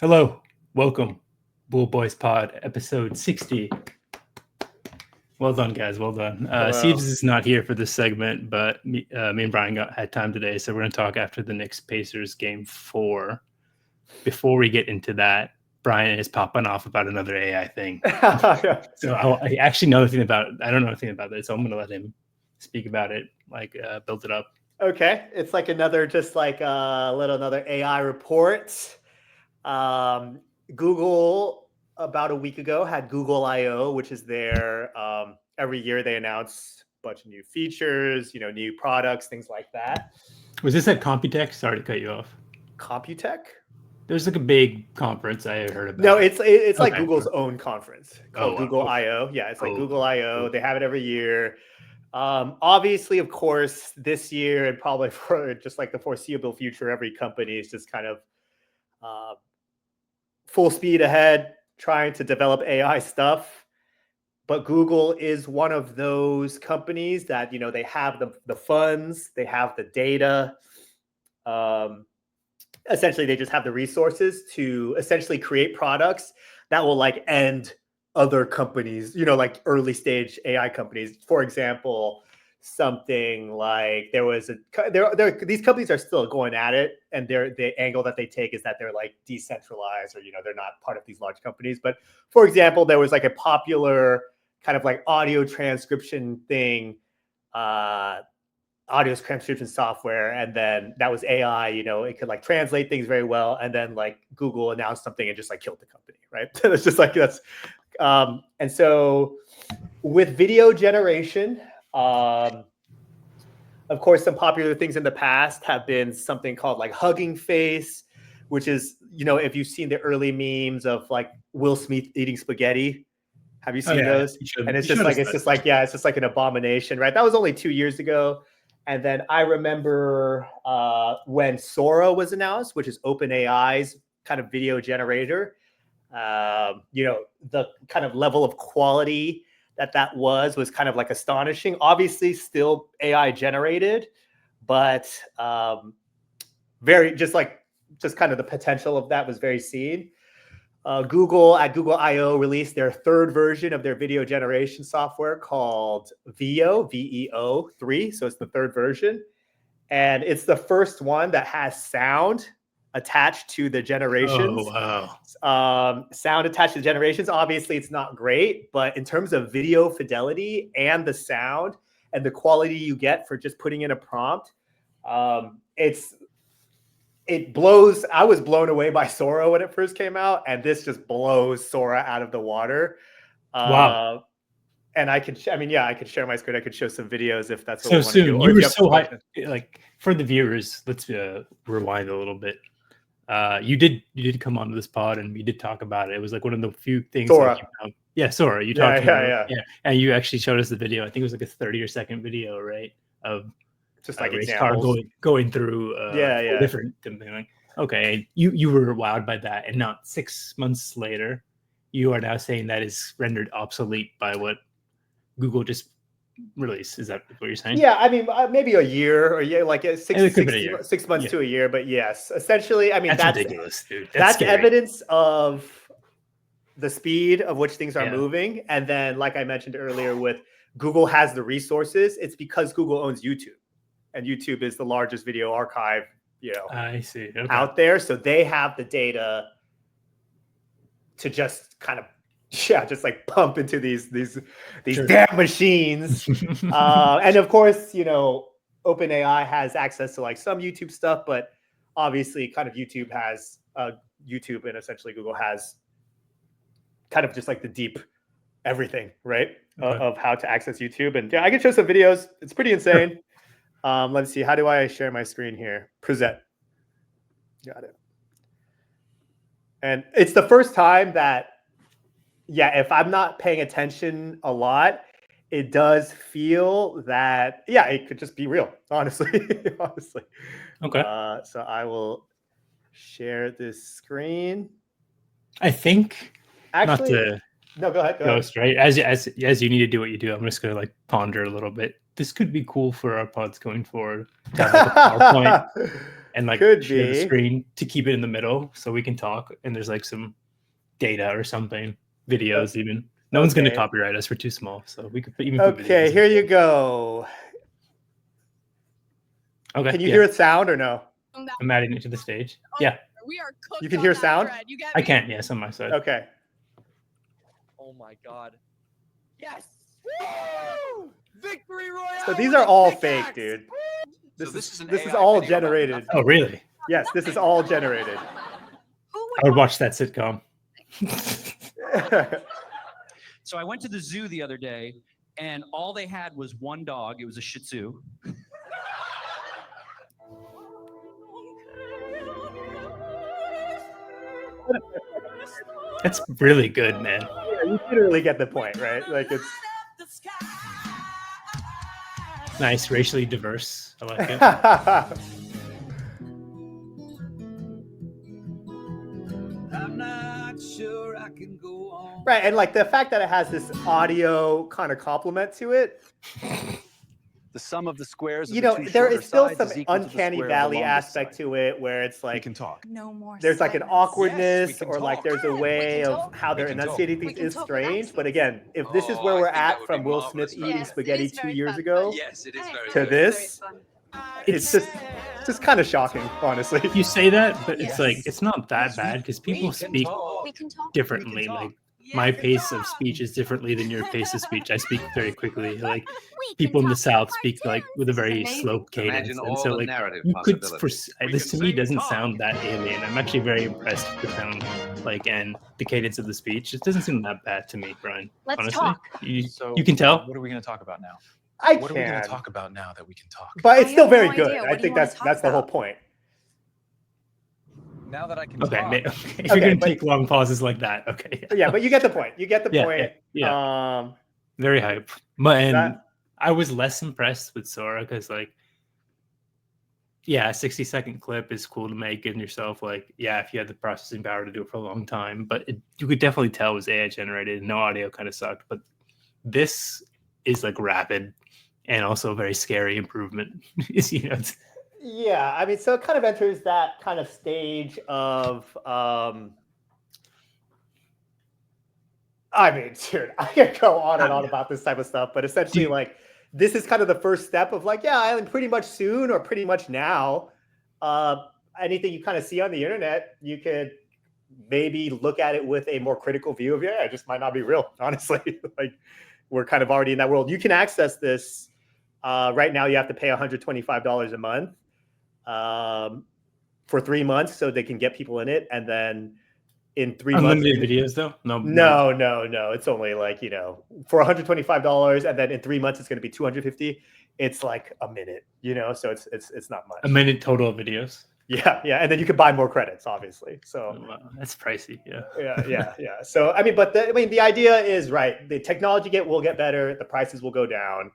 Hello, welcome, Bool Boys Pod, episode 60. Well done, guys. Well done. Hello. Cers is not here for this segment, but me and Brian had time today, so we're going to talk after the Knicks Pacers game 4. Before we get into that, Brian is popping off about another AI thing. Yeah. So I actually know nothing about it. I don't know anything about it, so I'm going to let him speak about it, build it up. Okay, it's like another another AI report. Google about a week ago had Google I/O, which is their every year they announce a bunch of new features, new products, things like that. Was this at Computech? Sorry to cut you off. Computech? There's like a big conference I heard about. No, it's like Google's own conference called Google I/O. Yeah, it's like Google I/O. They have it every year. Obviously, of course, this year and probably for just like the foreseeable future, every company is just kind of full speed ahead trying to develop AI stuff. But Google is one of those companies that, they have the funds, they have the data. Essentially, they just have the resources to essentially create products that will like end other companies, like early stage AI companies. For example, something like these companies are still going at it, and the angle that they take is that they're like decentralized, or they're not part of these large companies. But for example, there was like a popular kind of like audio transcription thing, audio transcription software, and then that was AI. It could like translate things very well, and then like Google announced something and just like killed the company, right? It's just like that's and so with video generation, of course, some popular things in the past have been something called like Hugging Face, which is, if you've seen the early memes of like Will Smith eating spaghetti. Have you seen those? And it's just like an abomination, right? That was only 2 years ago. And then I remember when SORA was announced, which is OpenAI's kind of video generator. The kind of level of quality that was kind of like astonishing. Obviously, still AI generated, but very just kind of the potential of that was very seen. Google at Google I/O released their third version of their video generation software called Veo, VEO 3. So it's the third version. And it's the first one that has sound attached to the generations. Oh, wow. Sound attached to the generations. Obviously, it's not great, but in terms of video fidelity and the sound and the quality you get for just putting in a prompt, it blows. I was blown away by SORA when it first came out, and this just blows SORA out of the water. Wow. And I could share my screen. I could show some videos if that's what so we want to do. Soon. You were so high. Like for the viewers, let's rewind a little bit. You did come onto this pod and we did talk about it. It was like one of the few things. SORA. SORA. You talked about it. Yeah. And you actually showed us the video. I think it was like a 30 or second video, right? Of just like race car going through different thing. Okay, you were wowed by that, and not 6 months later, you are now saying that is rendered obsolete by what Google just released. Is that what you're saying? Yeah, I mean, maybe a year, or like 6 months to a year, but yes, essentially, I mean that's ridiculous, dude. That's evidence of the speed of which things are moving, and then, like I mentioned earlier, with Google has the resources. It's because Google owns YouTube. And YouTube is the largest video archive, I see. Okay. out there. So they have the data to just kind of, just like pump into these damn machines. And of course, OpenAI has access to like some YouTube stuff, but obviously kind of YouTube has YouTube, and essentially Google has kind of just like the deep everything, right? Okay. Of how to access YouTube. And I can show some videos. It's pretty insane. Sure. Let's see. How do I share my screen here? Present. Got it. And it's the first time that, if I'm not paying attention a lot, it does feel that, it could just be real, honestly. Okay. So I will share this screen. I think actually, no, go ahead. Ghost, right? As you need to do what you do, I'm just going to like ponder a little bit. This could be cool for our pods going forward. To have like a PowerPoint and like Could share the be. screen to keep it in the middle so we can talk. And there's like some data or something, videos even. No one's going to copyright us. We're too small, so we could even put videos. Okay, here you go. Okay. Can you hear a sound or no? I'm adding it to the stage. Yeah. We are cooked. You can hear sound? You get I me? can, yes, on my side. Okay. Oh my God. Yes. Woo! Victory Royale. So these are all fake, dude. This is all generated. Oh, really? Yes, this is all generated. I would watch that sitcom. So I went to the zoo the other day, and all they had was one dog. It was a Shih Tzu. That's really good, man. Yeah, you literally get the point, right? Like it's nice, racially diverse. I like it. I'm not sure I can go on. Right, and like the fact that it has this audio kind of complement to it. The sum of the squares. You know, there is still some uncanny valley aspect to it where it's like we can talk. No more. There's like an awkwardness Yes, we or can like talk. there's a way of talk. how they're We can talk. enunciating We things can is talk strange. without But again, if this is Oh, where I we're think that at would from be Will marvelous, Smith right? eating Yes, spaghetti it is 2 very years fun. ago Yes, it is very to good. this, it's just kind of shocking, honestly. You say that, but it's Yes. like it's not that Yes, bad because people we can speak talk. We can talk. differently. talk. Like my pace of speech is differently than your pace of speech. I speak very quickly. Like We people in can the talk South about speak like cartoons. with a very Amazing. slow cadence, Imagine and all so the like narrative you could. possibilities. This to can me sing, doesn't talk. sound that alien. I'm actually very impressed with the sound, like and the cadence of the speech. It doesn't seem that bad to me, Brian. Let's honestly, talk. you can tell. What are we going to talk about now? I What are we going can, to talk about now that we can talk? but it's I still have no very idea. good. What I do think you wanna that's talk the whole about? point. Now that I can Okay, talk. okay. If Okay, you're gonna but- take long pauses like that, okay. Yeah, but you get the point. You get the Yeah, point. yeah. Very hype. But and That- I was less impressed with Sora because like yeah, a 60-second clip is cool to make in yourself. Like, yeah, if you had the processing power to do it for a long time, but you could definitely tell it was AI generated. No audio kind of sucked, but this is like rapid and also very scary improvement. It's Yeah, I mean, so it kind of enters that kind of stage of, I mean, dude, I could go on and on about this type of stuff, but essentially, like, this is kind of the first step of like, yeah, and pretty much soon or pretty much now, anything you kind of see on the internet, you could maybe look at it with a more critical view of, yeah, it just might not be real, honestly. Like, we're kind of already in that world. You can access this. Right now, you have to pay $125 a month for 3 months so they can get people in it. And then in 3 months. unlimited videos though? No. It's only like, for $125 and then in 3 months, it's going to be $250. It's like a minute, so it's not much. A minute total of videos. Yeah. And then you can buy more credits, obviously. So Oh, wow. That's pricey. Yeah. Yeah. So, I mean, but the idea is right. The technology will get better. The prices will go down.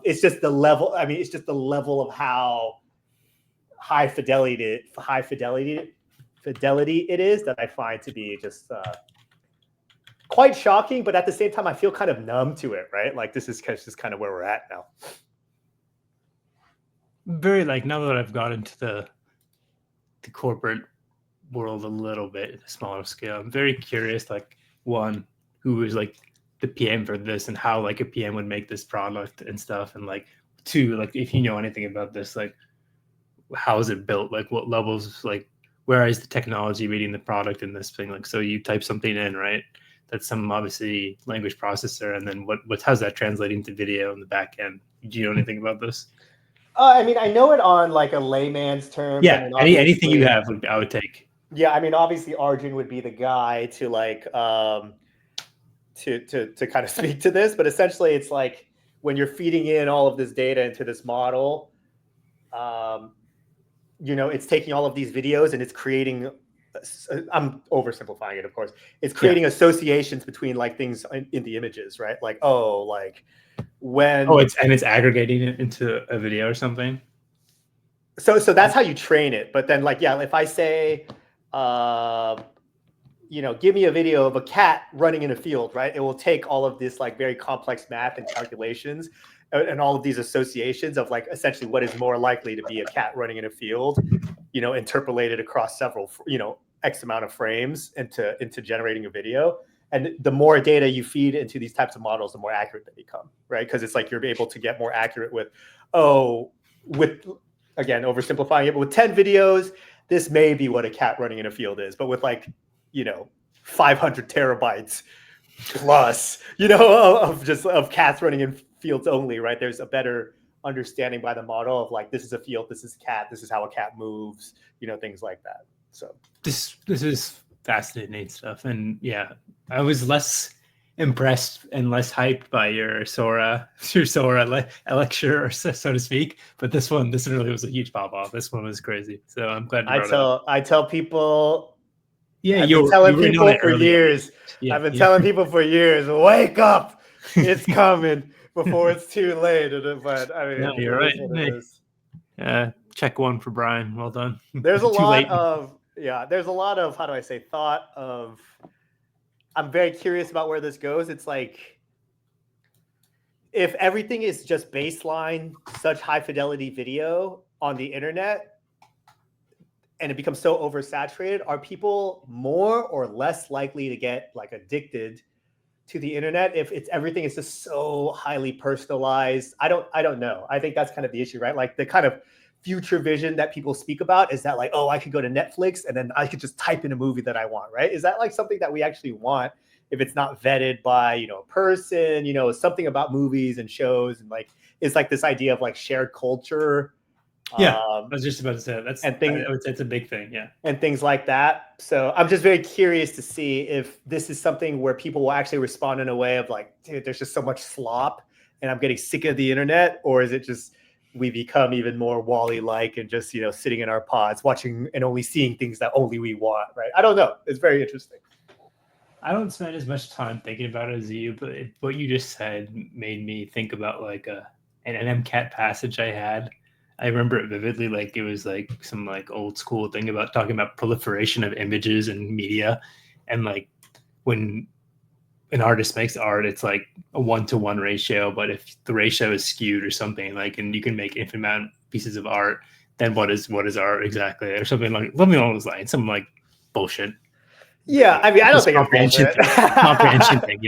It's just the level. I mean, it's just the level of how high fidelity it is that I find to be just quite shocking. But at the same time, I feel kind of numb to it. Right? Like this is just kind of where we're at now. Very like now that I've got into the corporate world a little bit, at a smaller scale, I'm very curious. Like one, who is like the PM for this and how like a PM would make this product and stuff, and like two, like if you know anything about this, like how is it built, like what levels, like where is the technology meeting the product in this thing, like so you type something in, right, that's some obviously language processor, and then how's that translating to video in the back end? Do you know anything about this? I mean, I know it on like a layman's term. Yeah, anything you have, I would take. Yeah, I mean, obviously Arjun would be the guy to like to kind of speak to this, but essentially it's like when you're feeding in all of this data into this model, it's taking all of these videos and it's creating, I'm oversimplifying it, of course, it's creating associations between like things in the images, right? Like, it's aggregating it into a video or something. So that's how you train it. But then like, yeah, if I say, give me a video of a cat running in a field, right? It will take all of this like very complex math and calculations and all of these associations of like essentially what is more likely to be a cat running in a field, interpolated across several, X amount of frames into generating a video. And the more data you feed into these types of models, the more accurate they become, right? Because it's like you're able to get more accurate with again, oversimplifying it, but with 10 videos, this may be what a cat running in a field is. But with 500 terabytes plus, of cats running in fields only, right? There's a better understanding by the model of like, this is a field, this is a cat, this is how a cat moves, things like that. So this is fascinating stuff. And yeah, I was less impressed and less hyped by your SORA lecture, or so to speak. But this one really was a huge pop off. This one was crazy. So I'm glad. I tell people. Yeah, I've been telling people for years. Yeah, I've been telling people for years. Wake up! It's coming before it's too late. But I mean, no, you're right. Check one for Brian. Well done. There's a lot of how do I say thought of. I'm very curious about where this goes. It's like if everything is just baseline, such high fidelity video on the internet, and it becomes so oversaturated, are people more or less likely to get like addicted to the internet if everything is just so highly personalized? I don't know. I think that's kind of the issue, right? Like the kind of future vision that people speak about is that like, oh, I could go to Netflix and then I could just type in a movie that I want, right? Is that like something that we actually want if it's not vetted by, a person, something about movies and shows, and like, it's like this idea of like shared culture. Yeah, I was just about to say that. It's a big thing, yeah. And things like that. So I'm just very curious to see if this is something where people will actually respond in a way of like, dude, there's just so much slop and I'm getting sick of the internet, or is it just we become even more Wall-E-like and just, sitting in our pods watching and only seeing things that only we want, right? I don't know. It's very interesting. I don't spend as much time thinking about it as you, but what you just said made me think about like an MCAT passage I had. I remember it vividly, like it was like some like old school thing about talking about proliferation of images and media. And like when an artist makes art, it's like a 1-to-1 ratio. But if the ratio is skewed or something, like, and you can make infinite amount of pieces of art, then what is art exactly? Or something along those lines, some like bullshit. Yeah, I mean, I don't think it's comprehension thing.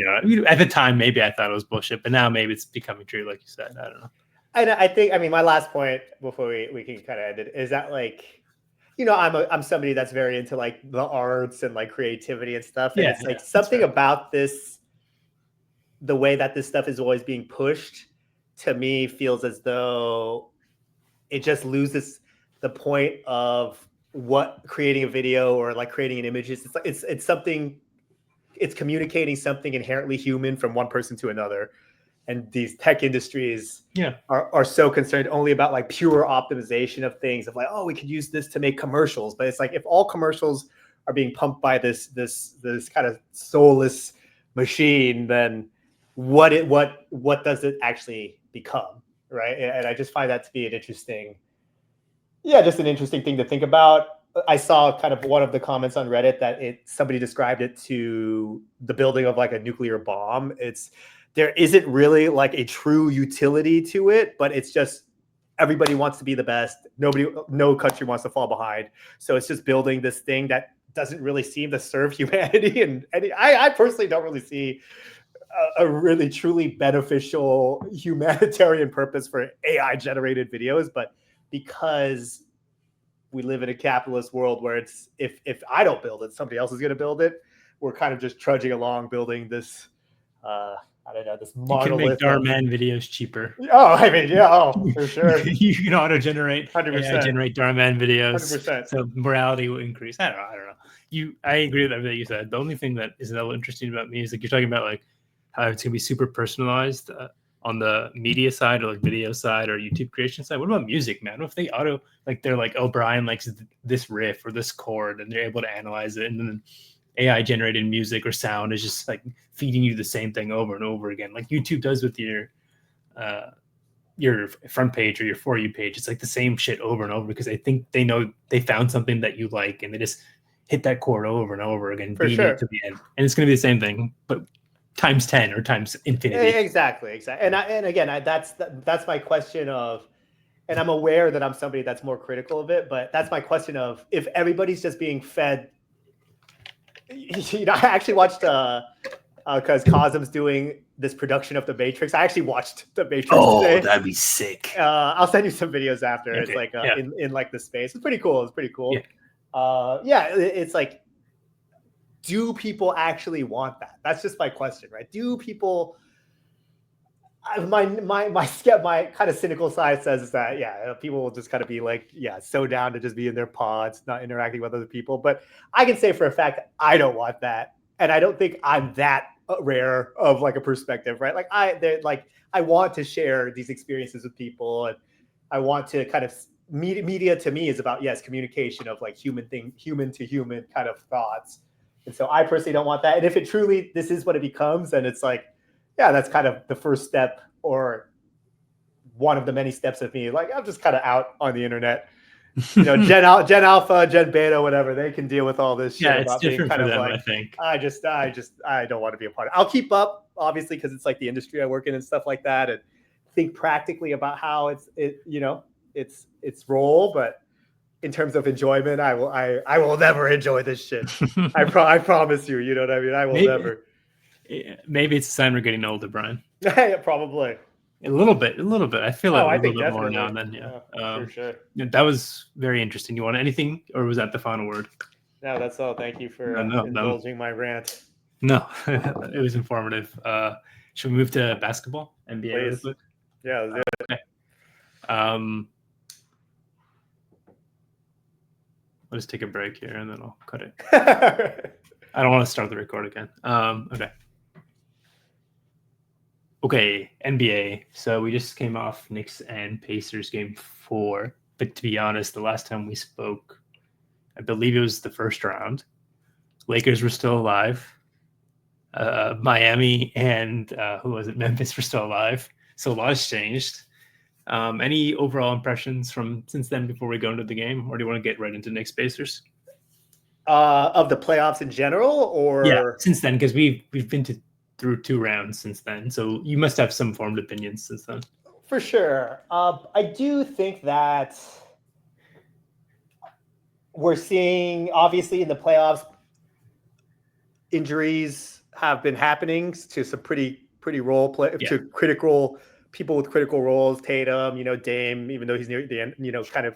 At the time, maybe I thought it was bullshit, but now maybe it's becoming true, like you said. I don't know. And I think, my last point before we can kind of end it is that like, I'm somebody that's very into like the arts and like creativity and stuff. And it's like something about this, the way that this stuff is always being pushed, to me feels as though it just loses the point of what creating a video or like creating an image is. It's something, it's communicating something inherently human from one person to another. And these tech industries are so concerned only about like pure optimization of things, of like, oh, we could use this to make commercials. But it's like, if all commercials are being pumped by this kind of soulless machine, then what does it actually become, right? And I just find that to be an interesting thing to think about. I saw kind of one of the comments on Reddit that somebody described it to the building of like a nuclear bomb. There isn't really like a true utility to it, but it's just everybody wants to be the best. No country wants to fall behind. So it's just building this thing that doesn't really seem to serve humanity. And I personally don't really see a really truly beneficial humanitarian purpose for AI generated videos. But because we live in a capitalist world where it's if I don't build it, somebody else is going to build it. We're kind of just trudging along building this. I don't know, this monolith. You can make Darman videos cheaper. Oh, I mean, yeah, for sure. You can auto-generate, 100%. Generate Darman videos. 100%. So morality will increase. I don't know. I agree with everything you said. The only thing that is a little interesting about me is like you're talking about like how it's gonna be super personalized on the media side or like video side or YouTube creation side. What about music, man? What if they they're like, oh, Brian likes this riff or this chord, and they're able to analyze it, and then AI generated music or sound is just like feeding you the same thing over and over again, like YouTube does with your front page or your For You page. It's like the same shit over and over because they think they know they found something that you like, and they just hit that chord over and over again, for sure, to the end. And it's going to be the same thing, but times 10 or times infinity. Exactly. And again, that's my question of, and I'm aware that I'm somebody that's more critical of it, but that's my question of, if everybody's just being fed, I actually watched because Cosm's doing this production of The Matrix. I actually watched The Matrix today. That'd be sick. I'll send you some videos after. Okay. It's like in like the space. It's pretty cool. Yeah. It's like, do people actually want that? That's just my question, right? Do people? My kind of cynical side says is that people will just kind of be like, so down to just be in their pods, not interacting with other people. But I can say for a fact I don't want that, and I don't think I'm that rare of like a perspective, right? Like I want to share these experiences with people, and I want to kind of media to me is about communication of like human to human kind of thoughts. And so I personally don't want that. And if it truly, this is what it becomes, then it's like, that's kind of the first step, or one of the many steps of me. Like, I'm just kind of out on the internet, Gen Alpha, Gen Beta, whatever. They can deal with all this shit. Yeah, it's different for them, like, I think. I don't want to be a part of it. I'll keep up, obviously, because it's like the industry I work in and stuff like that, and think practically about how its role, but in terms of enjoyment, I will never enjoy this shit. I promise you. You know what I mean? I will never. Maybe it's a sign we're getting older, Brian. Yeah, probably. A little bit. I feel it a little bit more now and then. For sure. That was very interesting. You want anything, or was that the final word? No, that's all. Thank you for indulging my rant. No, it was informative. Should we move to basketball? NBA? Please. Yeah, let's do it. Okay. I'll just take a break here and then I'll cut it. I don't want to start the record again. Okay, NBA. So we just came off Knicks and Pacers game 4. But to be honest, the last time we spoke, I believe it was the first round. Lakers were still alive. Miami and Memphis were still alive. So a lot has changed. Any overall impressions from since then before we go into the game, or do you want to get right into Knicks Pacers? Of the playoffs in general, or since then, because we've been through 2 rounds since then, so you must have some formed opinions since then. For sure, I do think that we're seeing, obviously, in the playoffs, injuries have been happening to some pretty to critical people with critical roles. Tatum, Dame, even though he's near the end, kind of.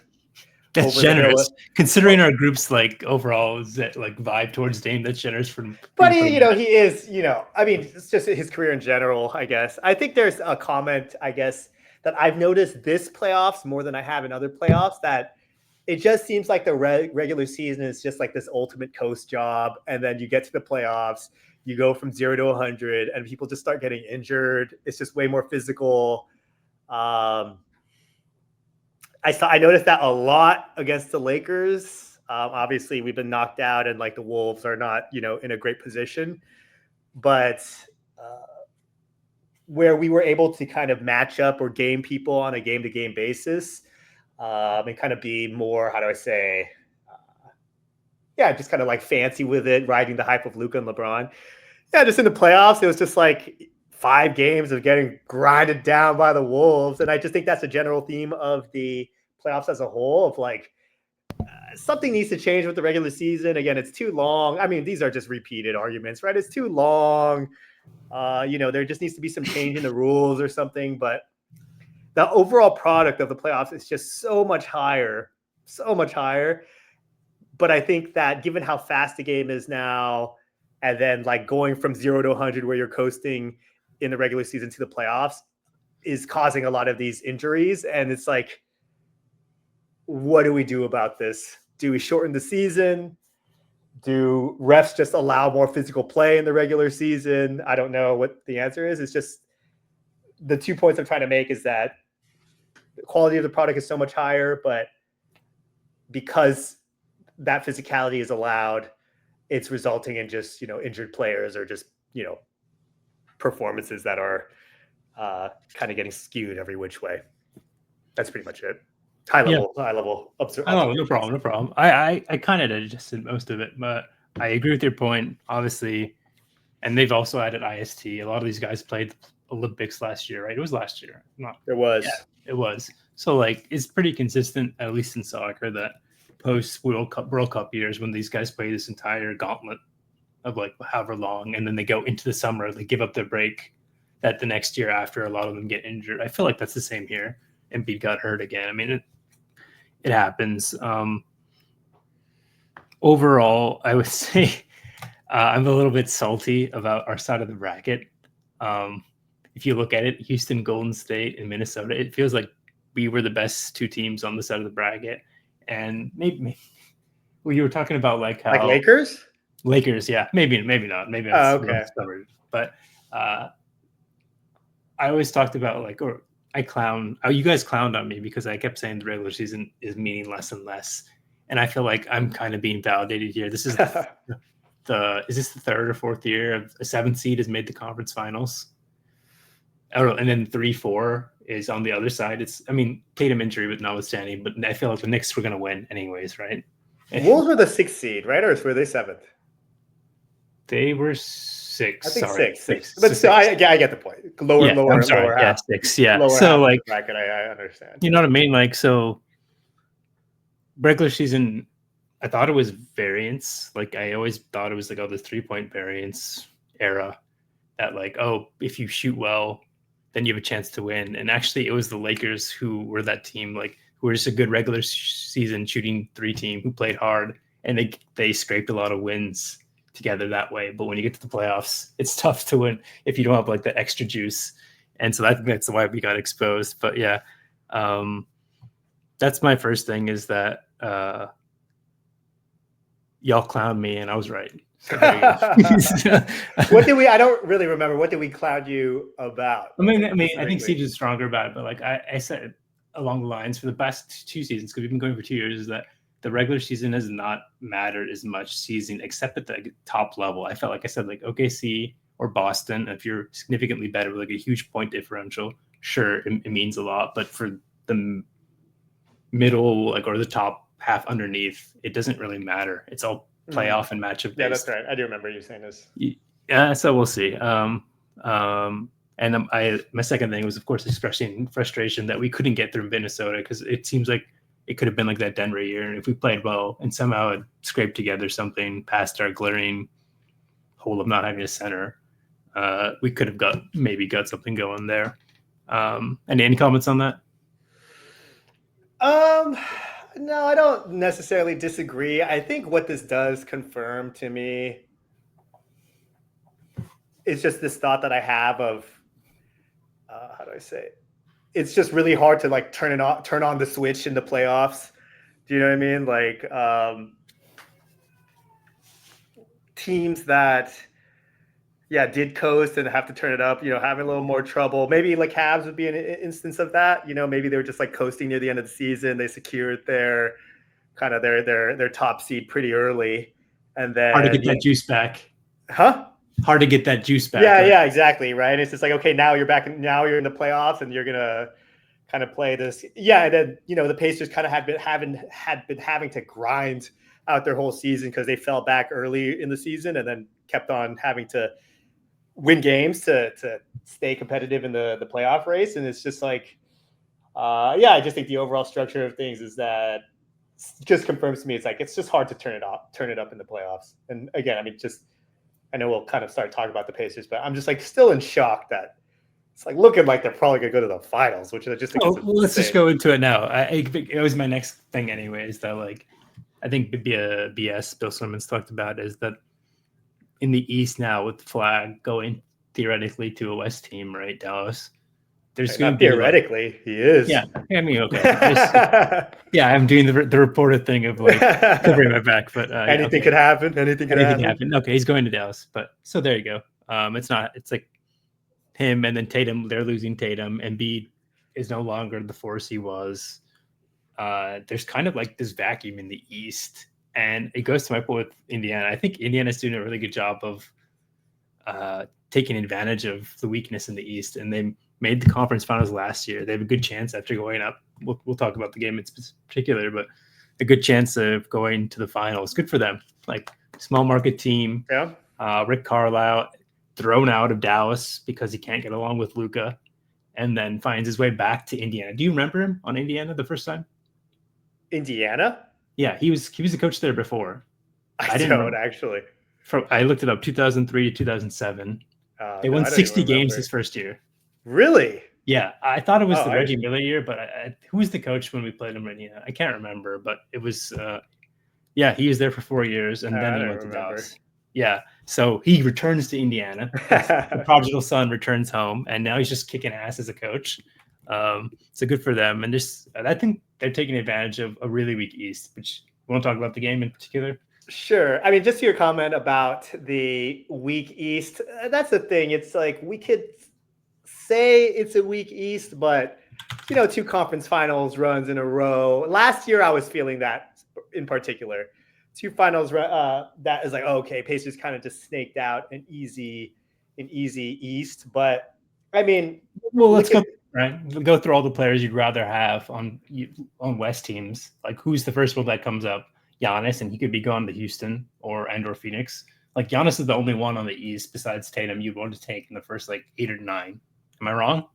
That's generous, considering our group's like overall vibe towards Dame. That's generous for. But he is, I mean, it's just his career in general. I guess I think there's a comment, that I've noticed this playoffs more than I have in other playoffs, that it just seems like the regular season is just like this ultimate coast job, and then you get to the playoffs, you go from 0 to 100, and people just start getting injured. It's just way more physical. I noticed that a lot against the Lakers. Obviously, we've been knocked out, and like the Wolves are not, in a great position. But where we were able to kind of match up or game people on a game-to-game basis, and kind of be more, how do I say, just kind of like fancy with it, riding the hype of Luka and LeBron. Yeah, just in the playoffs, it was just like 5 games of getting grinded down by the Wolves. And I just think that's a general theme of the playoffs as a whole, of like something needs to change with the regular season. Again, it's too long. I mean, these are just repeated arguments, right? It's too long. There just needs to be some change in the rules or something. But the overall product of the playoffs is just so much higher. But I think that given how fast the game is now, and then like going from 0 to 100 where you're coasting in the regular season to the playoffs, is causing a lot of these injuries. And it's like, what do we do about this? Do we shorten the season? Do refs just allow more physical play in the regular season? I don't know what the answer is. It's just the 2 points I'm trying to make is that the quality of the product is so much higher, but because that physicality is allowed, it's resulting in just, injured players, or just, performances that are kind of getting skewed every which way. That's pretty much it. High level observation. No problem. I kind of digested most of it, but I agree with your point. Obviously, And they've also added IST. A lot of these guys played Olympics last year, right? It was last year. It was. Yeah, it was. So like it's pretty consistent, at least in soccer, that post World Cup years when these guys play this entire gauntlet of like however long, and then they go into the summer, they give up their break. That the next year after, a lot of them get injured. I feel like that's the same here. Embiid got hurt again. I mean, it happens. Overall, I would say I'm a little bit salty about our side of the bracket. If you look at it, Houston, Golden State, and Minnesota, it feels like we were the best two teams on the side of the bracket. And maybe well, you were talking about like how Lakers, yeah, maybe not. Maybe that's okay. Stubborn. But I always talked about like, or you guys clowned on me because I kept saying the regular season is meaning less and less. And I feel like I'm kind of being validated here. This is is this the third or fourth year of a 7th seed has made the conference finals? And then 3-4 is on the other side. Tatum injury with notwithstanding, but I feel like the Knicks were going to win anyways, right? Wolves were the 6th seed, right? Or were they 7th? They were 6. I think sorry, 6. But still, I get the point. Lower. I'm sorry. Lower yeah, half. 6. Yeah. Lower so like, bracket, I understand. You know what I mean? Like, so regular season, I thought it was variance. Like, I always thought it was like, this 3-point variance era that like, if you shoot well, then you have a chance to win. And actually, it was the Lakers who were that team, like, who were just a good regular season shooting 3 team who played hard, and they scraped a lot of wins together that way. But when you get to the playoffs, it's tough to win if you don't have like that extra juice. And so I think that's why we got exposed. But yeah, that's my first thing is that y'all clowned me and I was right. So what did we? I don't really remember. What did we clown you about? I think Siege is stronger about it, but like I said along the lines for the past 2 seasons, because we've been going for 2 years, is that the regular season has not mattered as much season, except at the top level. I felt like I said, like OKC or Boston, if you're significantly better with like a huge point differential, sure, it means a lot. But for the middle, like, or the top half underneath, it doesn't really matter. It's all playoff and matchup based. Yeah, that's right. I do remember you saying this. Yeah, so we'll see. And my second thing was, of course, expressing frustration that we couldn't get through Minnesota, because it seems like it could have been like that Denver year. And if we played well and somehow it scraped together something past our glaring hole of not having a center, we could have got something going there. Any comments on that? No, I don't necessarily disagree. I think what this does confirm to me is just this thought that I have of, how do I say it? It's just really hard to like turn on the switch in the playoffs. Do you know what I mean? Like teams that, did coast and have to turn it up, having a little more trouble. Maybe like Cavs would be an instance of that. Maybe they were just like coasting near the end of the season. They secured their top seed pretty early, and then hard to get that juice back. Huh? Hard to get that juice back. Yeah, right? Yeah, exactly. Right. It's just like, okay, now you're back. Now you're in the playoffs, and you're gonna kind of play this. Yeah, and then the Pacers kind of had been having to grind out their whole season because they fell back early in the season, and then kept on having to win games to stay competitive in the playoff race. And it's just like, I just think the overall structure of things is that just confirms to me, it's just hard to turn it up in the playoffs. And again, I know we'll kind of start talking about the Pacers, but I'm just like still in shock that it's like looking like they're probably gonna go to the finals, which I just think let's just go into it now. It was my next thing anyways, that like I think BS Bill Simmons talked about is that in the East now, with the flag going theoretically to a West team, right, Dallas, there's going to be theoretically he is. Yeah, I mean, okay. I'm doing the reported thing of like covering my back, but anything could happen. Anything could happen. Okay, he's going to Dallas, but so there you go. It's like him and then Tatum. They're losing Tatum. Embiid is no longer the force he was. There's kind of like this vacuum in the East. And it goes to my point with Indiana. I think Indiana's doing a really good job of taking advantage of the weakness in the East. And they made the conference finals last year. They have a good chance after going up. We'll talk about the game in particular, but a good chance of going to the finals. Good for them. Like, small market team. Yeah. Rick Carlisle. thrown out of Dallas because he can't get along with Luka, and then finds his way back to Indiana. Do you remember him on Indiana the first time? Indiana? Yeah, he was the coach there before. I don't actually. I looked it up, 2003 to 2007. They won 60 games his first year. Really? Yeah, I thought it was the Reggie Miller year, but who was the coach when we played him? I can't remember, but it was, he was there for 4 years, and then he went to Dallas. Yeah, so he returns to Indiana. The prodigal son returns home, and now he's just kicking ass as a coach. So good for them. And I think they're taking advantage of a really weak East, which we won't talk about the game in particular. Sure. I mean, just to your comment about the weak East, that's the thing. It's like we could say it's a weak East, but, 2 conference finals runs in a row. Last year, I was feeling that in particular. 2 finals, that is like, okay, Pacers kind of just snaked out an easy East. But, I mean. Well, let's go. Right, we'll go through all the players you'd rather have on West teams. Like, who's the first one that comes up? Giannis, and he could be going to Houston or Phoenix. Like, Giannis is the only one on the East besides Tatum you'd want to take in the first 8 or 9. Am I wrong?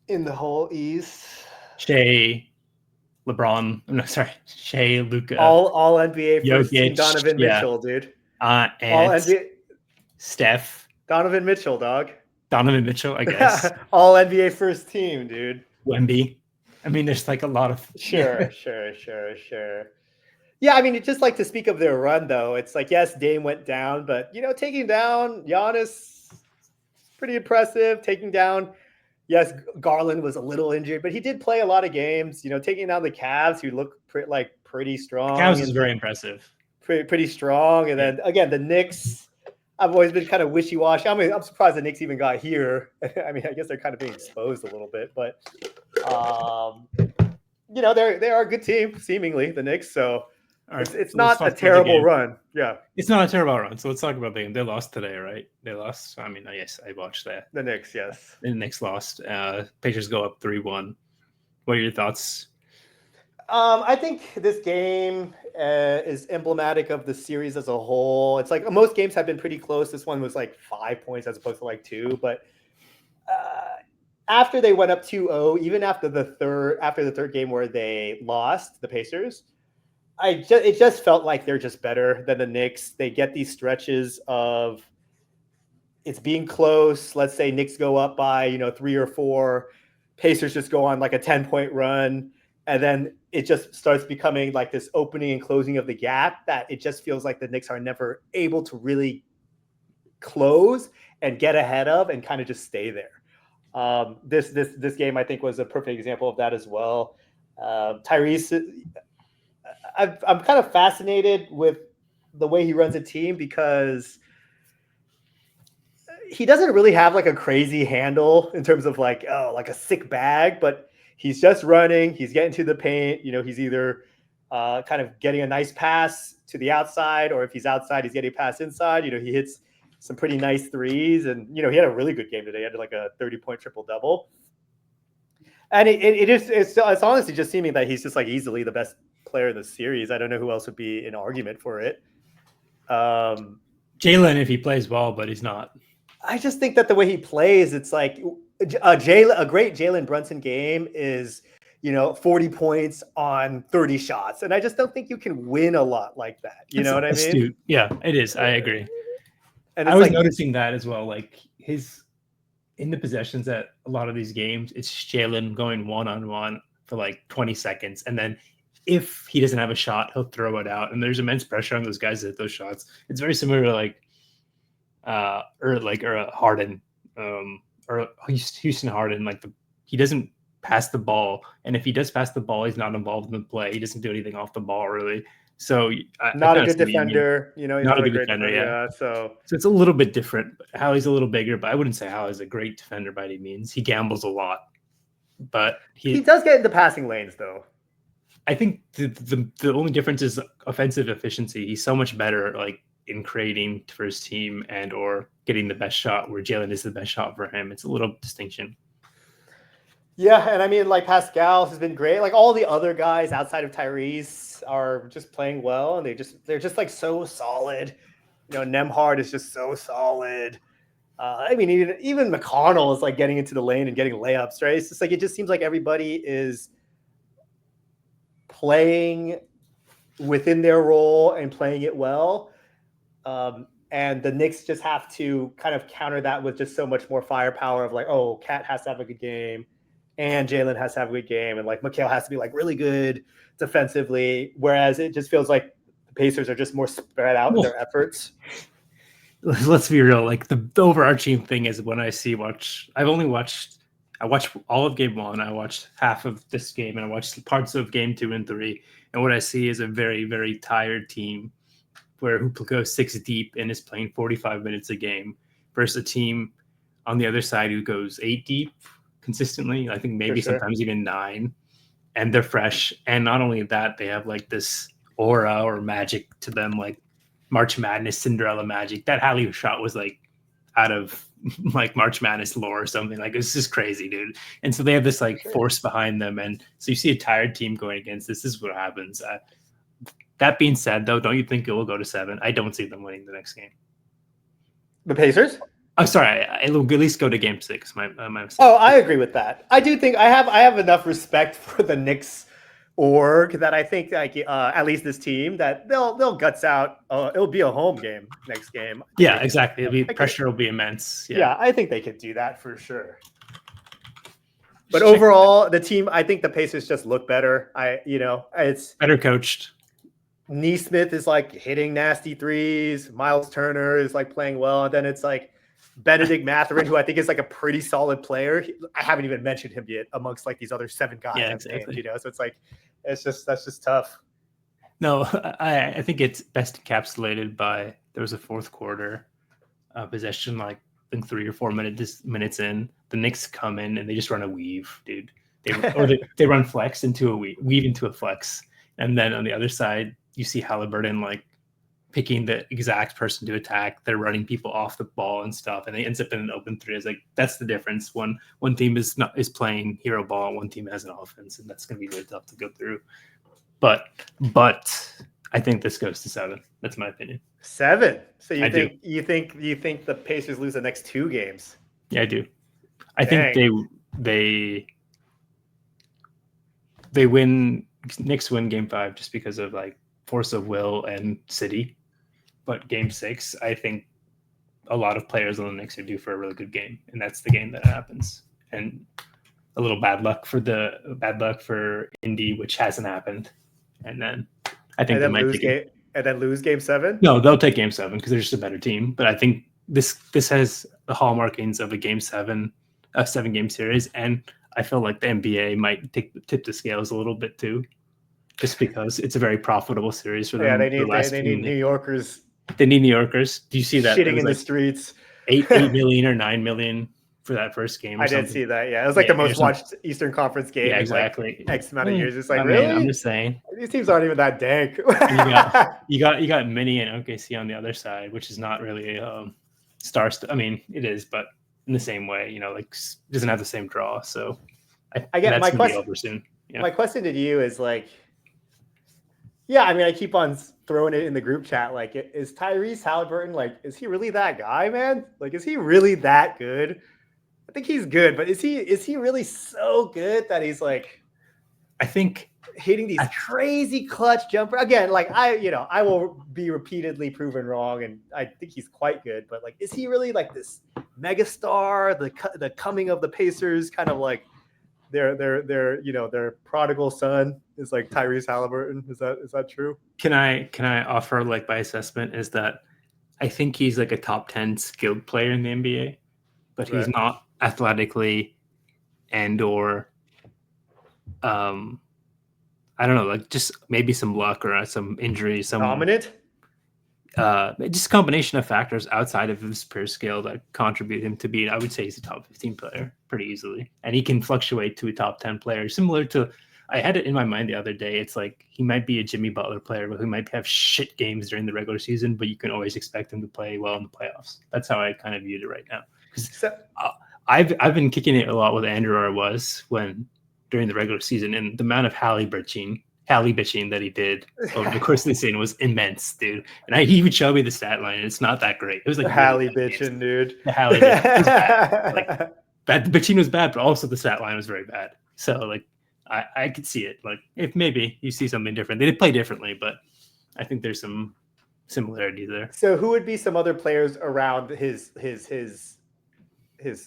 In the whole East, Shea, LeBron. No, sorry, Shea, Luka. All NBA first Jokic, team Donovan Mitchell, dude. And all NBA. Steph. Donovan Mitchell, dog. Donovan Mitchell, I guess. All NBA first team, dude. Wemby. I mean, there's a lot of sure. Yeah, I mean, it's just to speak of their run, though. It's yes, Dame went down, but taking down Giannis, pretty impressive. Taking down, yes, Garland was a little injured, but he did play a lot of games. Taking down the Cavs, who look pretty strong. The Cavs is very impressive. Pretty strong, and then again the Knicks. I've always been kind of wishy-washy. I mean, I'm surprised the Knicks even got here. I mean, I guess they're kind of being exposed a little bit, but they are a good team, seemingly, the Knicks. So it's not a terrible run. Yeah, it's not a terrible run. So let's talk about the game. They lost today, right? They lost. I mean, yes, I watched that. The Knicks, yes. The Knicks lost. Pacers go up 3-1. What are your thoughts? I think this game is emblematic of the series as a whole. It's most games have been pretty close. This one was 5 points as opposed to 2. But after they went up 2-0, even after the third game where they lost, the Pacers, it just felt like they're just better than the Knicks. They get these stretches of it's being close. Let's say Knicks go up by 3 or 4. Pacers just go on a 10-point run. And then it just starts becoming this opening and closing of the gap that it just feels like the Knicks are never able to really close and get ahead of and kind of just stay there. This game, I think, was a perfect example of that as well. Tyrese, I'm kind of fascinated with the way he runs a team because he doesn't really have a crazy handle in terms of a sick bag, but he's just running. He's getting to the paint. He's either kind of getting a nice pass to the outside, or if he's outside, he's getting a pass inside. He hits some pretty nice threes, and he had a really good game today. He had a 30-point triple-double. And it's honestly just seeming that he's just easily the best player in the series. I don't know who else would be in argument for it. Jalen, if he plays well, but he's not. I just think that the way he plays, it's a great Jalen Brunson game is, 40 points on 30 shots. And I just don't think you can win a lot like that. You know what I mean? Yeah, it is. I agree. And I was noticing that as well. In the possessions at a lot of these games, it's Jalen going one-on-one for 20 seconds. And then if he doesn't have a shot, he'll throw it out. And there's immense pressure on those guys to hit those shots. It's very similar to Harden, or Houston Harden. He doesn't pass the ball, and if he does pass the ball, he's not involved in the play. He doesn't do anything off the ball really. So not a good defender. He's not a good defender. Yeah. So it's a little bit different. Howie's a little bigger, but I wouldn't say Howie's a great defender by any means. He gambles a lot, but he does get into passing lanes though. I think the only difference is offensive efficiency. He's so much better in creating for his team and or getting the best shot, where Jalen is the best shot for him. It's a little distinction. Yeah, and I mean, Pascal has been great. All the other guys outside of Tyrese are just playing well, and they're just so solid. Nembhard is just so solid. I mean, even McConnell is like getting into the lane and getting layups, right? It's just like it just seems like everybody is playing within their role and playing it well. And the Knicks just have to kind of counter that with just so much more firepower of like, oh, Cat has to have a good game and Jalen has to have a good game. And like Mikal has to be like really good defensively. Whereas it just feels like the Pacers are just more spread out in their efforts. Let's be real. Like the overarching thing is when I watched all of game 1. I watched half of this game and I watched parts of game 2 and 3. And what I see is a very, very tired team who goes 6 deep and is playing 45 minutes a game versus a team on the other side who goes 8 deep consistently. I think maybe sometimes even 9, and they're fresh. And not only that, they have like this aura or magic to them, like March Madness, Cinderella magic. That Hallie shot was like out of like March Madness lore or something. Like it's just crazy, dude. And so they have this like force behind them. And so you see a tired team going against this. This is what happens. That being said, though, don't you think it will go to 7? I don't see them winning the next game. The Pacers? I'm sorry. It'll at least go to game 6. My mistake. Oh, I agree with that. I do think I have enough respect for the Knicks org that I think like at least this team that they'll guts out. It'll be a home game next game. Yeah, exactly. Pressure will be immense. Yeah, I think they could do that for sure. But overall, the team, I think the Pacers just look better. It's better coached. Neesmith is like hitting nasty threes. Miles Turner is like playing well, and then it's like Benedict Mathurin, who I think is like a pretty solid player. I haven't even mentioned him yet amongst like these other 7 guys. Yeah, exactly. So it's like that's just tough. No, I think it's best encapsulated by there was a fourth quarter possession, like I think 3 or 4 minutes in. The Knicks come in and they just run a weave, dude. They run flex into a weave into a flex, and then on the other side you see Halliburton like picking the exact person to attack. They're running people off the ball and stuff, and they ends up in an open 3. It's like that's the difference. One team is playing hero ball, and one team has an offense, and that's going to be really tough to go through. But I think this goes to 7. That's my opinion. 7. So you think the Pacers lose the next 2 games? Yeah, I do. I think they win. Knicks win game 5 just because of like force of will and city. But game 6, I think a lot of players on the Knicks are due for a really good game, and that's the game that happens. And a little bad luck for Indy, which hasn't happened. And then I think they might lose game 7. No, they'll take game 7 because they're just a better team. But I think this has the hallmarkings of a 7-game series, and I feel like the NBA might tip the scales a little bit too, just because it's a very profitable series for them. Yeah, they need New Yorkers. They need New Yorkers. Do you see that? Shitting in the streets. 8 million or 9 million for that first game. I did see that. Yeah, it was like the most watched Eastern Conference game. Yeah, exactly. In like X amount of years. It's like really. I'm just saying. These teams aren't even that dank. you got Mini and OKC on the other side, which is not really star. I mean, it is, but in the same way, like doesn't have the same draw. So I get my question. Over soon. Yeah. My question to you is like, yeah, I mean, I keep on throwing it in the group chat. Like, is Tyrese Halliburton is he really that guy, man? Like, is he really that good? I think he's good, but is he really so good that he's like, I think hitting these crazy clutch jumper again? Like I will be repeatedly proven wrong, and I think he's quite good. But like, is he really like this megastar? The coming of the Pacers, kind of like their prodigal son is like Tyrese Halliburton. Is that true? Can I offer like my assessment is that I think he's like a top 10 skilled player in the NBA, but he's not athletically or I don't know, like just maybe some luck or some injury, some dominant. Just a combination of factors outside of his pure skill that contribute him to be, I would say he's a top 15 player pretty easily. And he can fluctuate to a top 10 player, similar to, I had it in my mind the other day. It's like he might be a Jimmy Butler player, but he might have shit games during the regular season, but you can always expect him to play well in the playoffs. That's how I kind of viewed it right now. Because I've been kicking it a lot with Andrew during the regular season, and the amount of Halliburton Hallie bitching that he did over the course of the season was immense, dude. And he even showed me the stat line, and it's not that great. It was like Hallie bitching, dude. The Hallie bitching was bad. Like, the bitching was bad, but also the stat line was very bad. So like, I could see it. Like, if maybe you see something different, they did play differently, but I think there's some similarity there. So who would be some other players around his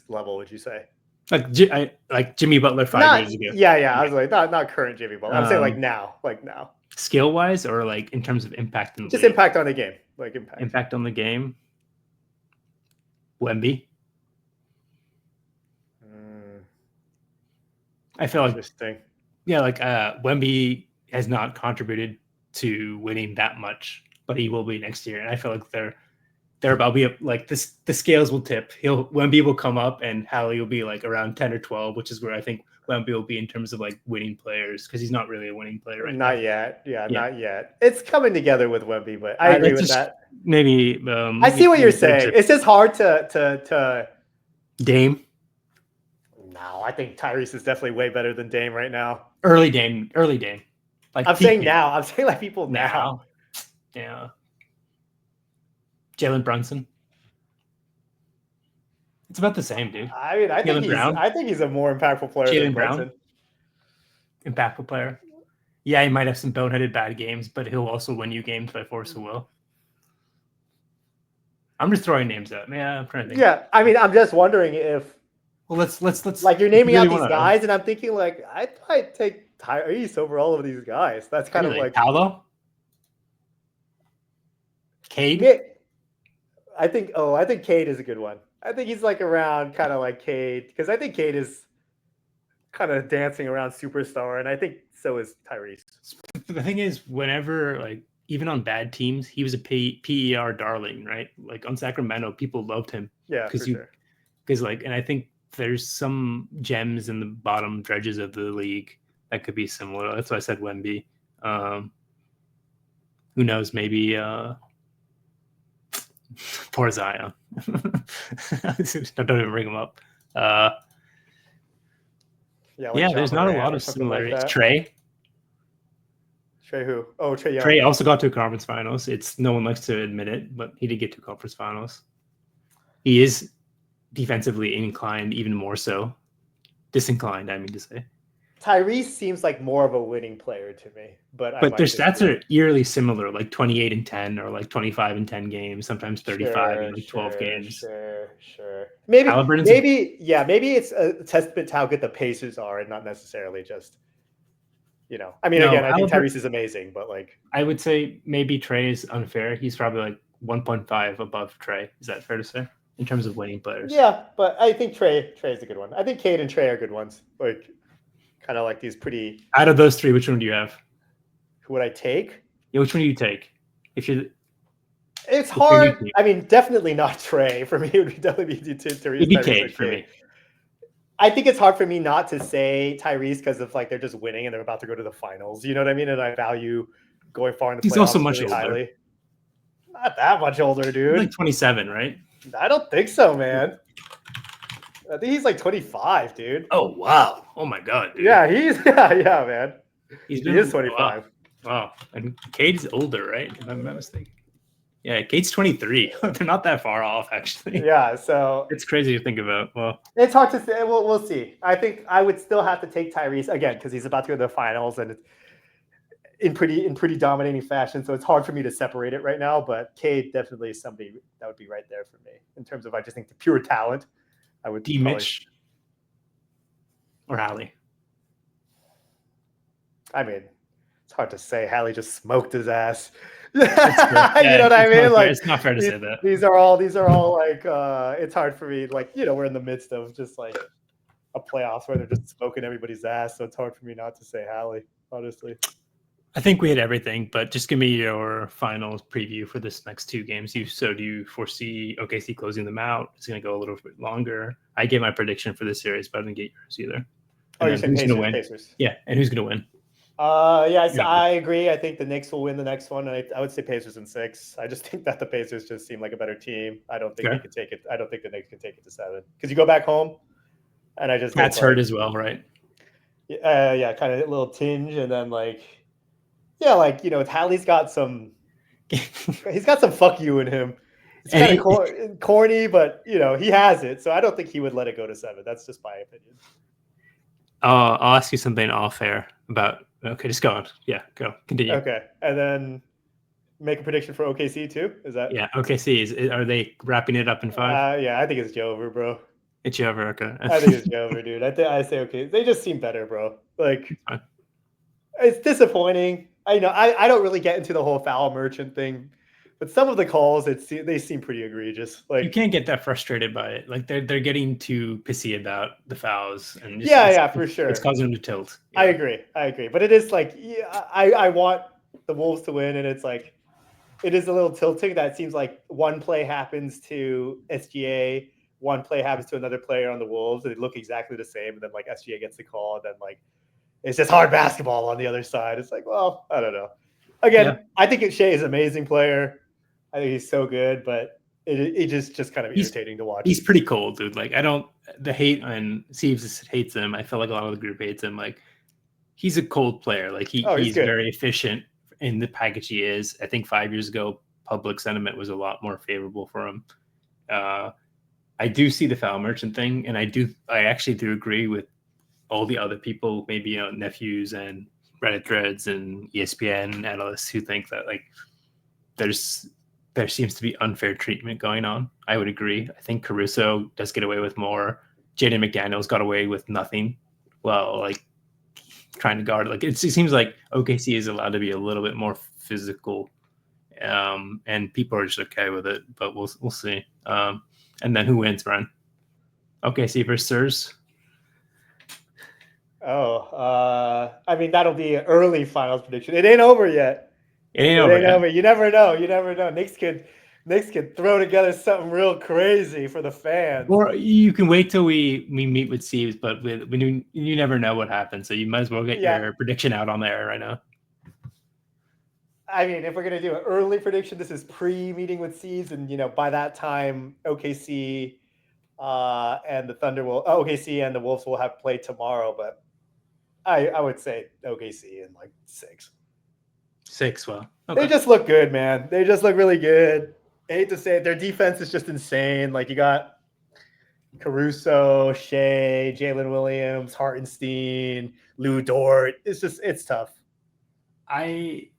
level? Would you say? Like Jimmy Butler 5 years ago. Yeah. I was like, not current Jimmy Butler. I'm saying like now. Skill wise, or like in terms of impact in the just league? Impact on the game, like impact on the game. Wemby. I feel like interesting. Yeah, like Wemby has not contributed to winning that much, but he will be next year, and I feel like they're about be like this. The scales will tip. Wemby will come up, and Hallie will be like around 10 or 12, which is where I think Wemby will be in terms of like winning players, because he's not really a winning player right now. Not yet. Yeah, not yet. It's coming together with Wemby, but I agree with that. Maybe I see what you're saying. It's just hard to Dame. No, I think Tyrese is definitely way better than Dame right now. Early Dame. Like I'm saying now. I'm saying like people now. Yeah. Jalen Brunson. It's about the same, dude. I mean, I think he's a more impactful player than Brunson. Impactful player. Yeah, he might have some boneheaded bad games, but he'll also win you games by force of will. I'm just throwing names out. Yeah, I'm trying to think. Yeah, I mean, I'm just wondering if. Well, let's like you're naming out these guys, and I'm thinking like I'd take Tyrese over all of these guys. That's kind of like Paolo, Cade. I think Cade is a good one. I think he's like around kind of like Cade, because I think Cade is kind of dancing around superstar, and I think so is Tyrese. The thing is, whenever like even on bad teams, he was a PER darling, right? Like on Sacramento, people loved him. Yeah, because like, and I think there's some gems in the bottom dredges of the league that could be similar. That's why I said Wemby. Who knows? Maybe poor Zion. Don't even bring him up. There's not a lot of similarities. Like Trey who? Oh, Trey Young. Trey also got to conference finals. It's no one likes to admit it, but he did get to conference finals. He is defensively inclined, even more so. Disinclined, I mean to say. Tyrese seems like more of a winning player to me, but their stats are eerily similar, like 28 and 10, or like 25 and 10 games, sometimes 35 and like 12 games. Sure. Maybe it's a testament to how good the Pacers are, and not necessarily just, I mean, again, I think Tyrese is amazing, but like I would say maybe Trey is unfair. He's probably like 1.5 above Trey. Is that fair to say? In terms of winning players. Yeah, but I think Trey is a good one. I think Cade and Trey are good ones. Like, kind of like these pretty. Out of those three, which one do you have? Who would I take? Yeah, which one do you take? It's hard. I mean, definitely not Trey. For me, it would definitely be Tyrese. It'd be Cade for me. I think it's hard for me not to say Tyrese because of like they're just winning and they're about to go to the finals. You know what I mean? And I value going far in the playoffs. He's also much really older. Highly. Not that much older, dude. He's like 27, right? I don't think so, man. I think he's like 25, dude. Oh wow! Oh my god, dude. Yeah, yeah, man. He is 25. Wow. And Cade's older, right? If I'm not mistaken. Yeah, Cade's 23. They're not that far off, actually. Yeah, so it's crazy to think about. Well, it's hard to say. We'll see. I think I would still have to take Tyrese again because he's about to go to the finals and it's in pretty dominating fashion. So it's hard for me to separate it right now. But Cade definitely is somebody that would be right there for me in terms of I just think the pure talent. I would Mitch or Hallie. I mean, it's hard to say. Hallie just smoked his ass. You know what I mean? Like, it's not fair to say that. These are all like. It's hard for me. Like, we're in the midst of just like a playoffs where they're just smoking everybody's ass. So it's hard for me not to say Hallie, honestly. I think we hit everything, but just give me your final preview for this next two games. Do you foresee OKC closing them out? It's going to go a little bit longer. I gave my prediction for this series, but I didn't get yours either. Oh, you said Pacers. Yeah, and who's going to win? I agree. I think the Knicks will win the next one. And I would say Pacers in 6. I just think that the Pacers just seem like a better team. I don't think they can take it. I don't think the Knicks can take it to 7 because you go back home, and I just Pat's hurt as well, right? Yeah, kind of a little tinge, and then like Yeah, like, Hallie's got some. He's got some fuck you in him. It's kind of corny, but he has it. So I don't think he would let it go to 7. That's just my opinion. I'll ask you something off air about. Okay, just go on. Yeah, go. Continue. Okay, and then make a prediction for OKC too. Is that? Yeah, OKC. Are they wrapping it up in 5? Yeah, I think it's Jover, bro. It's Jover. Okay. I think it's Jover, dude. I say okay. They just seem better, bro. Like, it's disappointing. I don't really get into the whole foul merchant thing, but some of the calls they seem pretty egregious. Like, you can't get that frustrated by it. Like they're getting too pissy about the fouls, and for sure, it's causing them to tilt. Yeah. I agree. But it is like, I want the Wolves to win, and it's like it is a little tilting. That seems like one play happens to SGA, one play happens to another player on the Wolves, and they look exactly the same. And then like SGA gets the call, and then like it's just hard basketball on the other side. It's like, well, I don't know. Again, I think Shea is an amazing player. I think he's so good, but it just kind of irritating to watch. He's pretty cold, dude. Like, the hate on Sieves hates him. I feel like a lot of the group hates him. Like, he's a cold player. Like he's very efficient in the package he is. I think 5 years ago, public sentiment was a lot more favorable for him. I do see the foul merchant thing, and I actually do agree with all the other people, maybe nephews and Reddit threads and ESPN analysts who think that like there seems to be unfair treatment going on. I would agree. I think Caruso does get away with more. Jaden McDaniels got away with nothing. Well, like trying to guard, like it seems like OKC is allowed to be a little bit more physical, and people are just okay with it. But we'll see. And then who wins, Brian? OKC versus Cers. I mean, that'll be an early finals prediction. It ain't over yet. It ain't over. You never know. Knicks could throw together something real crazy for the fans. Or you can wait till we meet with Sieves, but you never know what happens. So you might as well get your prediction out on there right now. I mean, if we're gonna do an early prediction, this is pre-meeting with Sieves, and by that time, OKC and the Thunder OKC and the Wolves will have played tomorrow, but I would say OKC in like 6. 6, well. Okay. They just look good, man. They just look really good. I hate to say it. Their defense is just insane. Like, you got Caruso, Shea, Jalen Williams, Hartenstein, Lou Dort. It's tough. I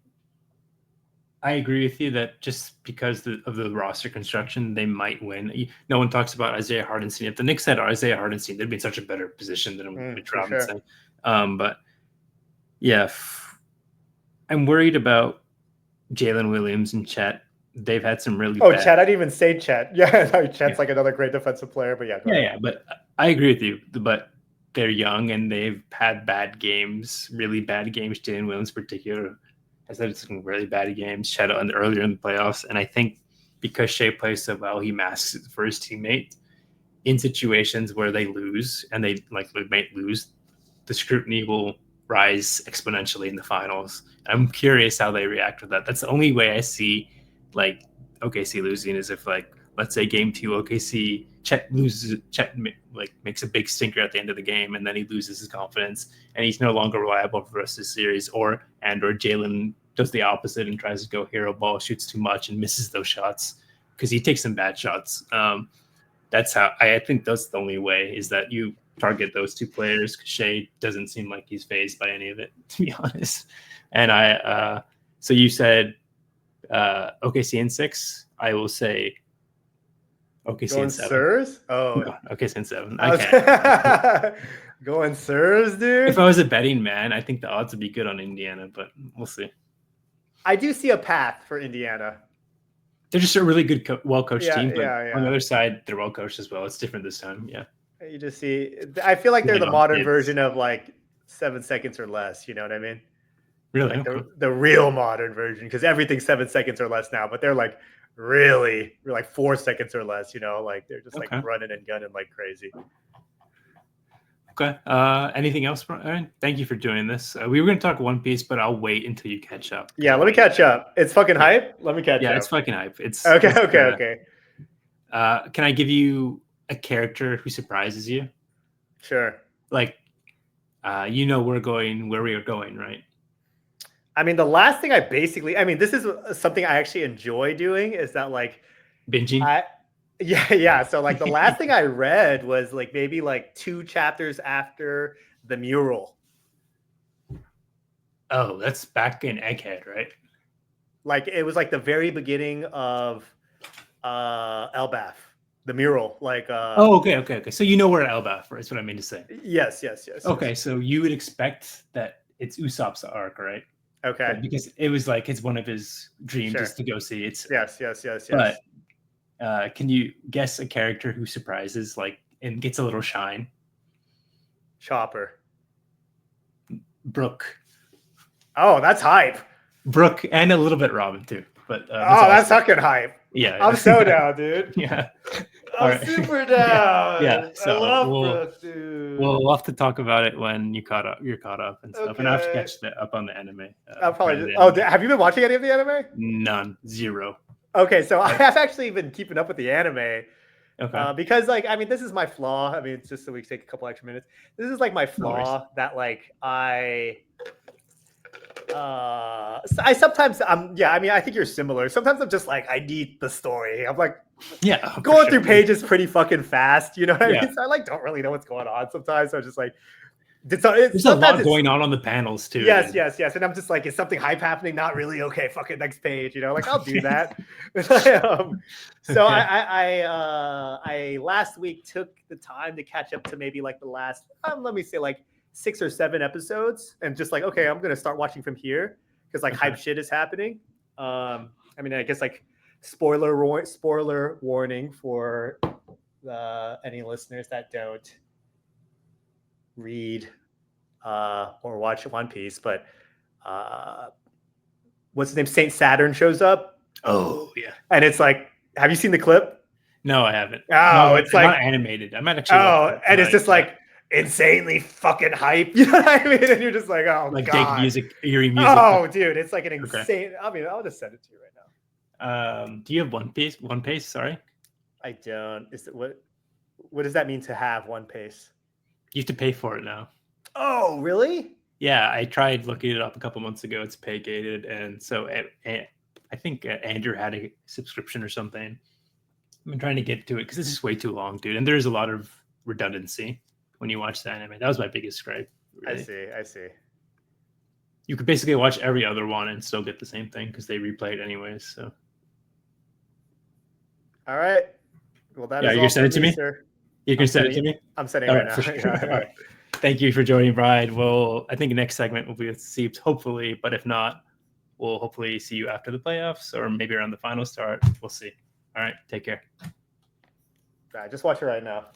agree with you that just because of the roster construction, they might win. No one talks about Isaiah Hartenstein. If the Knicks had Isaiah Hartenstein, they'd be in such a better position than Mitch Robinson. Sure. But yeah, I'm worried about Jalen Williams and Chet. They've had some really bad... Chet. I didn't even say Chet. Yeah, Chet's like another great defensive player, but yeah, but I agree with you. But they're young and they've had bad games, really bad games. Jalen Williams in particular has had some really bad games. Chet earlier in the playoffs. And I think because Shea plays so well, he masks it for his teammate in situations where they lose, and they might lose. The scrutiny will rise exponentially in the finals. I'm curious how they react to that. That's the only way I see like OKC losing is if, like, let's say game 2 OKC Chet makes a big stinker at the end of the game, and then he loses his confidence and he's no longer reliable for the rest of the series, or Jalen does the opposite and tries to go hero ball, shoots too much and misses those shots because he takes some bad shots. That's how I think that's the only way, is that you target those two players. Shea doesn't seem like he's fazed by any of it, to be honest. And so you said OKC in 6. I will say OKC in 7. Cers? Oh, no, OKC in 7. I can't. Going Cers, dude. If I was a betting man, I think the odds would be good on Indiana, but we'll see. I do see a path for Indiana. They're just a really good, well-coached team, but on the other side, they're well-coached as well. It's different this time, yeah. You just see, I feel like they're the modern version of like 7 seconds or less. You know what I mean? Really? Like the real modern version, because everything's 7 seconds or less now, but they're like really like 4 seconds or less, like they're just like running and gunning like crazy. Okay. Anything else, Brian? Thank you for doing this. We were going to talk One Piece, but I'll wait until you catch up. Yeah, let me catch up. It's fucking hype. Let me catch up. Yeah, it's fucking hype. Okay. Can I give you a character who surprises you? Sure. Like, where we are going, right? I mean, the last thing this is something I actually enjoy doing is that like binging. Yeah. So like the last thing I read was like maybe like 2 chapters after the mural. Oh, that's back in Egghead, right? Like it was like the very beginning of Elbath, the mural. Like okay. So you know we're at Elbath, is what I mean to say. Yes. Okay, so you would expect that it's Usopp's arc, right? Okay. But because it was like it's one of his dreams Sure. is to go see. It's yes. But can you guess a character who surprises like and gets a little shine? Chopper. Brooke. Oh, that's hype. Brooke and a little bit Robin too. But that's fucking hype. Yeah, I'm so down, dude. Yeah, I'm super down. Yeah. So I love Brooke, dude. We'll have to talk about it when you're caught up and stuff. Okay. And I have to catch up on the anime. I'll probably anime. have you been watching any of the anime? None. Zero. Okay, so I have actually been keeping up with the anime. Okay. Because like I mean this is my flaw. I mean it's just so we can take a couple extra minutes. This is like my flaw that like I sometimes I think you're similar. Sometimes I'm just like I need the story. I'm like going through pages pretty fucking fast, you know what I mean? So I like don't really know what's going on sometimes. So I'm just like there's a lot going on the panels too. Yes. And I'm just like, is something hype happening? Not really. Okay, fucking next page. You know, like I'll do that. So I last week took the time to catch up to maybe like the last, let me say like 6 or 7 episodes, and just like, okay, I'm gonna start watching from here because like hype shit is happening. I mean, I guess like spoiler warning for any listeners that don't read or watch One Piece, but what's his name? Saint Saturn shows up. Oh yeah, and it's like, have you seen the clip? No, I haven't. Oh, no, it's like not animated. I might actually. Oh, and it's just like insanely fucking hype. You know what I mean? And you're just like, oh, like God. Eerie music. Oh, dude, it's like an insane. Okay. I mean, I'll just send it to you right now. Do you have One Piece? Sorry, I don't. Is it what does that mean to have One Piece? You have to pay for it now. Oh, really? Yeah, I tried looking it up a couple months ago. It's pay gated, and so I think Andrew had a subscription or something. I've been trying to get to it because this is way too long, dude. And there's a lot of redundancy when you watch the anime. That was my biggest gripe. Really. I see. You could basically watch every other one and still get the same thing because they replay it anyways. So. All right. Well, that is you can send it to me. Sir. You can send it to me. I'm sending it right now. Sure. All right. Thank you for joining, Brian. I think the next segment will be with Seeps, hopefully. But if not, we'll hopefully see you after the playoffs or maybe around the final start. We'll see. All right. Take care. Just watch it right now.